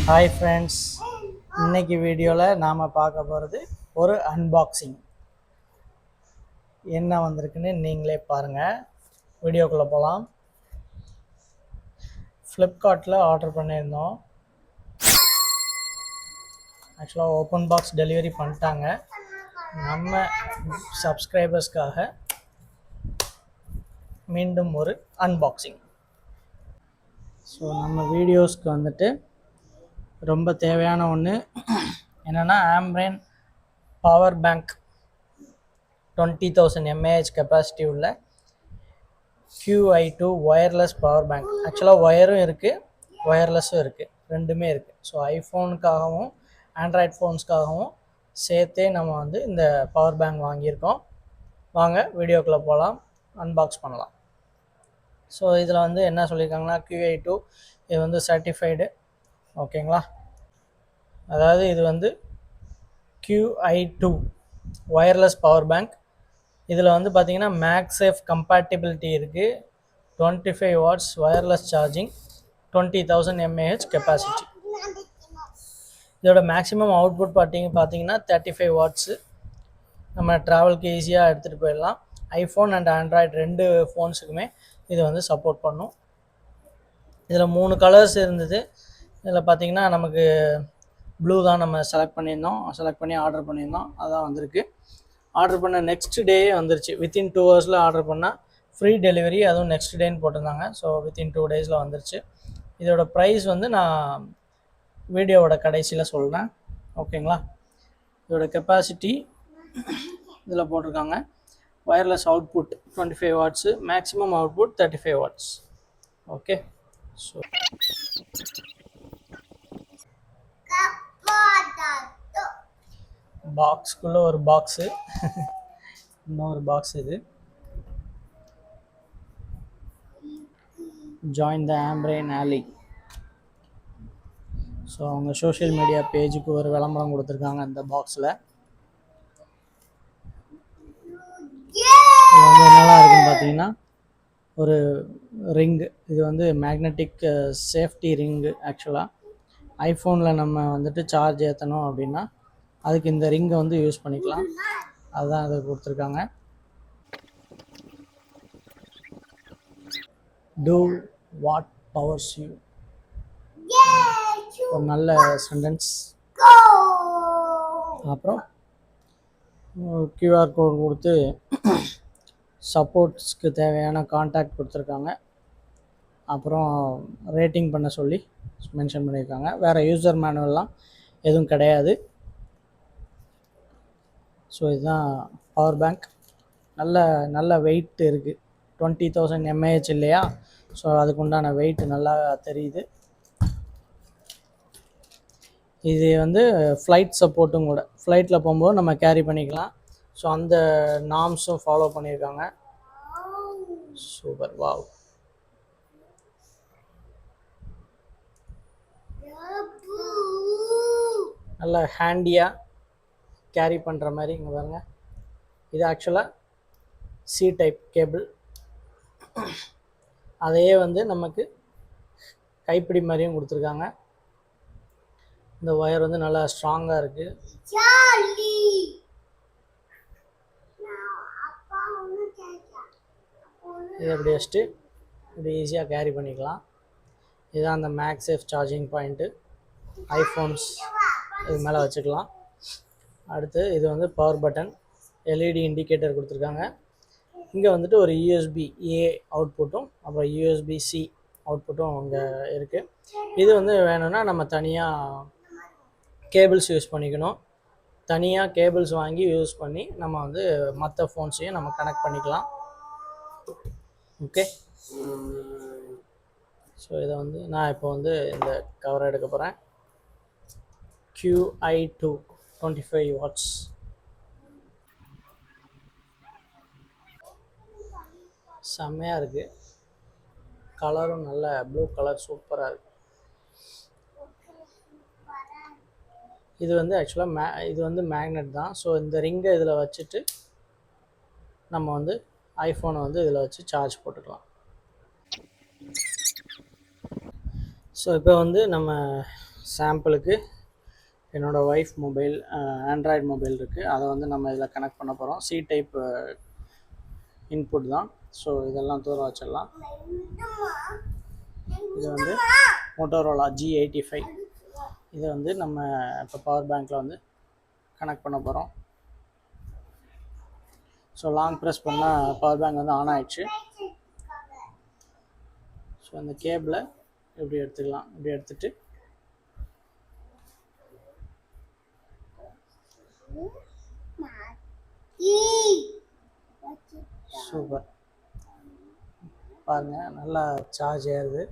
Hi friends, இன்னைக்கு வீடியோவில் நாம் பார்க்க போகிறது ஒரு அன்பாக்சிங். என்ன வந்திருக்குன்னு நீங்களே பாருங்கள். வீடியோக்குள்ளே போகலாம். ஃப்ளிப்கார்ட்டில் ஆர்டர் பண்ணியிருந்தோம். ஆக்சுவலாக ஓப்பன் பாக்ஸ் டெலிவரி பண்ணிட்டாங்க. நம்ம சப்ஸ்கிரைபர்ஸ்க்காக மீண்டும் ஒரு அன்பாக்சிங். ஸோ நம்ம வீடியோஸ்க்கு வந்துட்டு ரொம்ப தேவையான ஒன்று என்னென்னா Ambrane power bank 20,000 mAh capacity உள்ள QI2 ஒயர்லெஸ் பவர் பேங்க். ஆக்சுவலாக ஒயரும் இருக்குது, ஒயர்லெஸ்ஸும் இருக்குது, ரெண்டுமே இருக்குது. ஸோ ஐஃபோனுக்காகவும் ஆண்ட்ராய்ட் ஃபோன்ஸ்க்காகவும் சேர்த்தே நம்ம வந்து இந்த பவர் பேங்க் வாங்கியிருக்கோம். வாங்க வீடியோக்குள்ளே போகலாம், அன்பாக்ஸ் பண்ணலாம். ஸோ இதில் வந்து என்ன சொல்லியிருக்காங்கன்னா QI2 இது வந்து சர்டிஃபைடு, ஓகேங்களா. அதாவது இது வந்து QI2 ஒயர்லெஸ் பவர் பேங்க். இதில் வந்து பார்த்திங்கன்னா மேக்ஸேஃப் கம்பேட்டிபிலிட்டி இருக்குது, 25 watts wireless charging, 20,000 mAh capacity. இதோட மேக்ஸிமம் அவுட்புட் பார்த்தீங்கன்னா 35 வாட்ஸு. நம்ம ட்ராவலுக்கு ஈஸியாக எடுத்துகிட்டு போயிடலாம். ஐஃபோன் அண்ட் ஆண்ட்ராய்டு ரெண்டு ஃபோன்ஸுக்குமே இது வந்து சப்போர்ட் பண்ணும். இதில் 3 கலர்ஸ் இருந்தது. இதில் பார்த்திங்கன்னா நமக்கு ப்ளூ தான் நம்ம செலக்ட் பண்ணி ஆர்டர் பண்ணியிருந்தோம். அதான் வந்திருக்கு. ஆர்டர் பண்ண நெக்ஸ்ட் டேயே வந்துருச்சு. வித்தின் 2 ஹவர்ஸில் ஆர்டர் பண்ணால் ஃப்ரீ டெலிவரி, அதுவும் நெக்ஸ்ட் டேன்னு போட்டிருந்தாங்க. ஸோ வித்தின் 2 டேஸில் வந்துருச்சு. இதோட ப்ரைஸ் வந்து நான் வீடியோவோட கடைசியில் சொல்கிறேன், ஓகேங்களா. இதோட கெப்பாசிட்டி இதில் போட்டிருக்காங்க. Wireless output 25 watts, maximum output 35 watts. Okay. So பாக்ஸ்குள்ளே ஒரு பாக்ஸு, இன்னொரு பாக்ஸ். இது ஜாயின் த ஆம்ப்ரேன் ஆலி. ஸோ அவங்க சோஷியல் மீடியா பேஜுக்கு ஒரு விளம்பரம் கொடுத்துருக்காங்க அந்த பாக்ஸில். இது வந்து என்னெல்லாம் இருக்குன்னு பார்த்தீங்கன்னா ஒரு ரிங்கு. இது வந்து மேக்னெட்டிக் சேஃப்டி ரிங்கு. ஆக்சுவலாக ஐஃபோனில் நம்ம வந்துட்டு சார்ஜ் ஏற்றணும் அப்படின்னா அதுக்கு இந்த ரிங்கை வந்து யூஸ் பண்ணிக்கலாம். அதுதான் அதை கொடுத்துருக்காங்க. Do what powers you. ஒரு நல்ல சென்டென்ஸ். அப்புறம் QR கோட் கொடுத்து சப்போர்ட்ஸ்க்கு தேவையான கான்டாக்ட் கொடுத்துருக்காங்க. அப்புறம் ரேட்டிங் பண்ண சொல்லி மென்ஷன் பண்ணியிருக்காங்க. வேறு யூசர் மேனுவல்லாம் எதுவும் கிடையாது. ஸோ இதுதான் பவர் பேங்க். நல்ல வெயிட் இருக்குது. 20,000 mAh இல்லையா, ஸோ அதுக்கு உண்டான வெயிட் நல்லா தெரியுது. இது வந்து ஃப்ளைட் சப்போர்ட்டும் கூட. ஃப்ளைட்டில் போகும்போது நம்ம கேரி பண்ணிக்கலாம். ஸோ அந்த நார்ம்ஸும் ஃபாலோ பண்ணியிருக்காங்க. Super, wow. நல்ல ஹேண்டியாக கேரி பண்ணுற மாதிரி. இங்கே பாருங்கள், இது ஆக்சுவலாக சி டைப் கேபிள். அதையே வந்து நமக்கு கைப்பிடி மாதிரியும் கொடுத்துருக்காங்க. இந்த ஒயர் வந்து நல்லா ஸ்ட்ராங்காக இருக்குது. இதை அப்படி வச்சுட்டு இப்படி ஈஸியாக கேரி பண்ணிக்கலாம். இதுதான் அந்த மேக்ஸேஃப் சார்ஜிங் பாயிண்ட்டு. ஐஃபோன்ஸ் இது மேலே வச்சுக்கலாம். அடுத்து இது வந்து பவர் பட்டன், LED இண்டிகேட்டர் கொடுத்துருக்காங்க. இங்கே வந்துட்டு ஒரு USB-A அவுட்புட்டும் அப்புறம் USB-C அவுட்புட்டும் இங்கே இருக்குது. இது வந்து வேணும்னா நம்ம தனியாக கேபிள்ஸ் யூஸ் பண்ணிக்கணும். தனியாக கேபிள்ஸ் வாங்கி யூஸ் பண்ணி நம்ம வந்து மற்ற ஃபோன்ஸையும் நம்ம கனெக்ட் பண்ணிக்கலாம். ஓகே. ஸோ இதை வந்து நான் இப்போ வந்து இந்த கவரை எடுக்க போகிறேன். QI2 25 watts. செம்மையாக இருக்குது. கலரும் நல்ல ப்ளூ கலர், சூப்பராக இருக்குது. இது வந்து ஆக்சுவலாக இது வந்து மேக்னெட் தான். ஸோ இந்த ரிங்கை இதில் வச்சுட்டு நம்ம வந்து ஐஃபோனை வந்து இதில் வச்சு சார்ஜ் போட்டுக்கலாம். ஸோ இப்போ வந்து நம்ம சாம்பிளுக்கு என்னோடய ஒய்ஃப் மொபைல் ஆண்ட்ராய்டு மொபைல் இருக்குது, அதை வந்து நம்ம இதில் கனெக்ட் பண்ண போகிறோம். சி டைப் இன்புட் தான். ஸோ இதெல்லாம் தூர வச்சிடலாம். இது வந்து மோட்டோரோலா G85. இதை வந்து நம்ம இப்போ பவர் பேங்க்கில் வந்து கனெக்ட் பண்ண போகிறோம். ஸோ லாங் ப்ரெஸ் பண்ணால் பவர் பேங்க் வந்து ஆன் ஆகிடுச்சு. ஸோ அந்த கேபிளை இப்படி எடுத்துக்கலாம். இப்படி எடுத்துகிட்டு சூப்பர் பாருங்கள், நல்லா சார்ஜ் ஏறுது.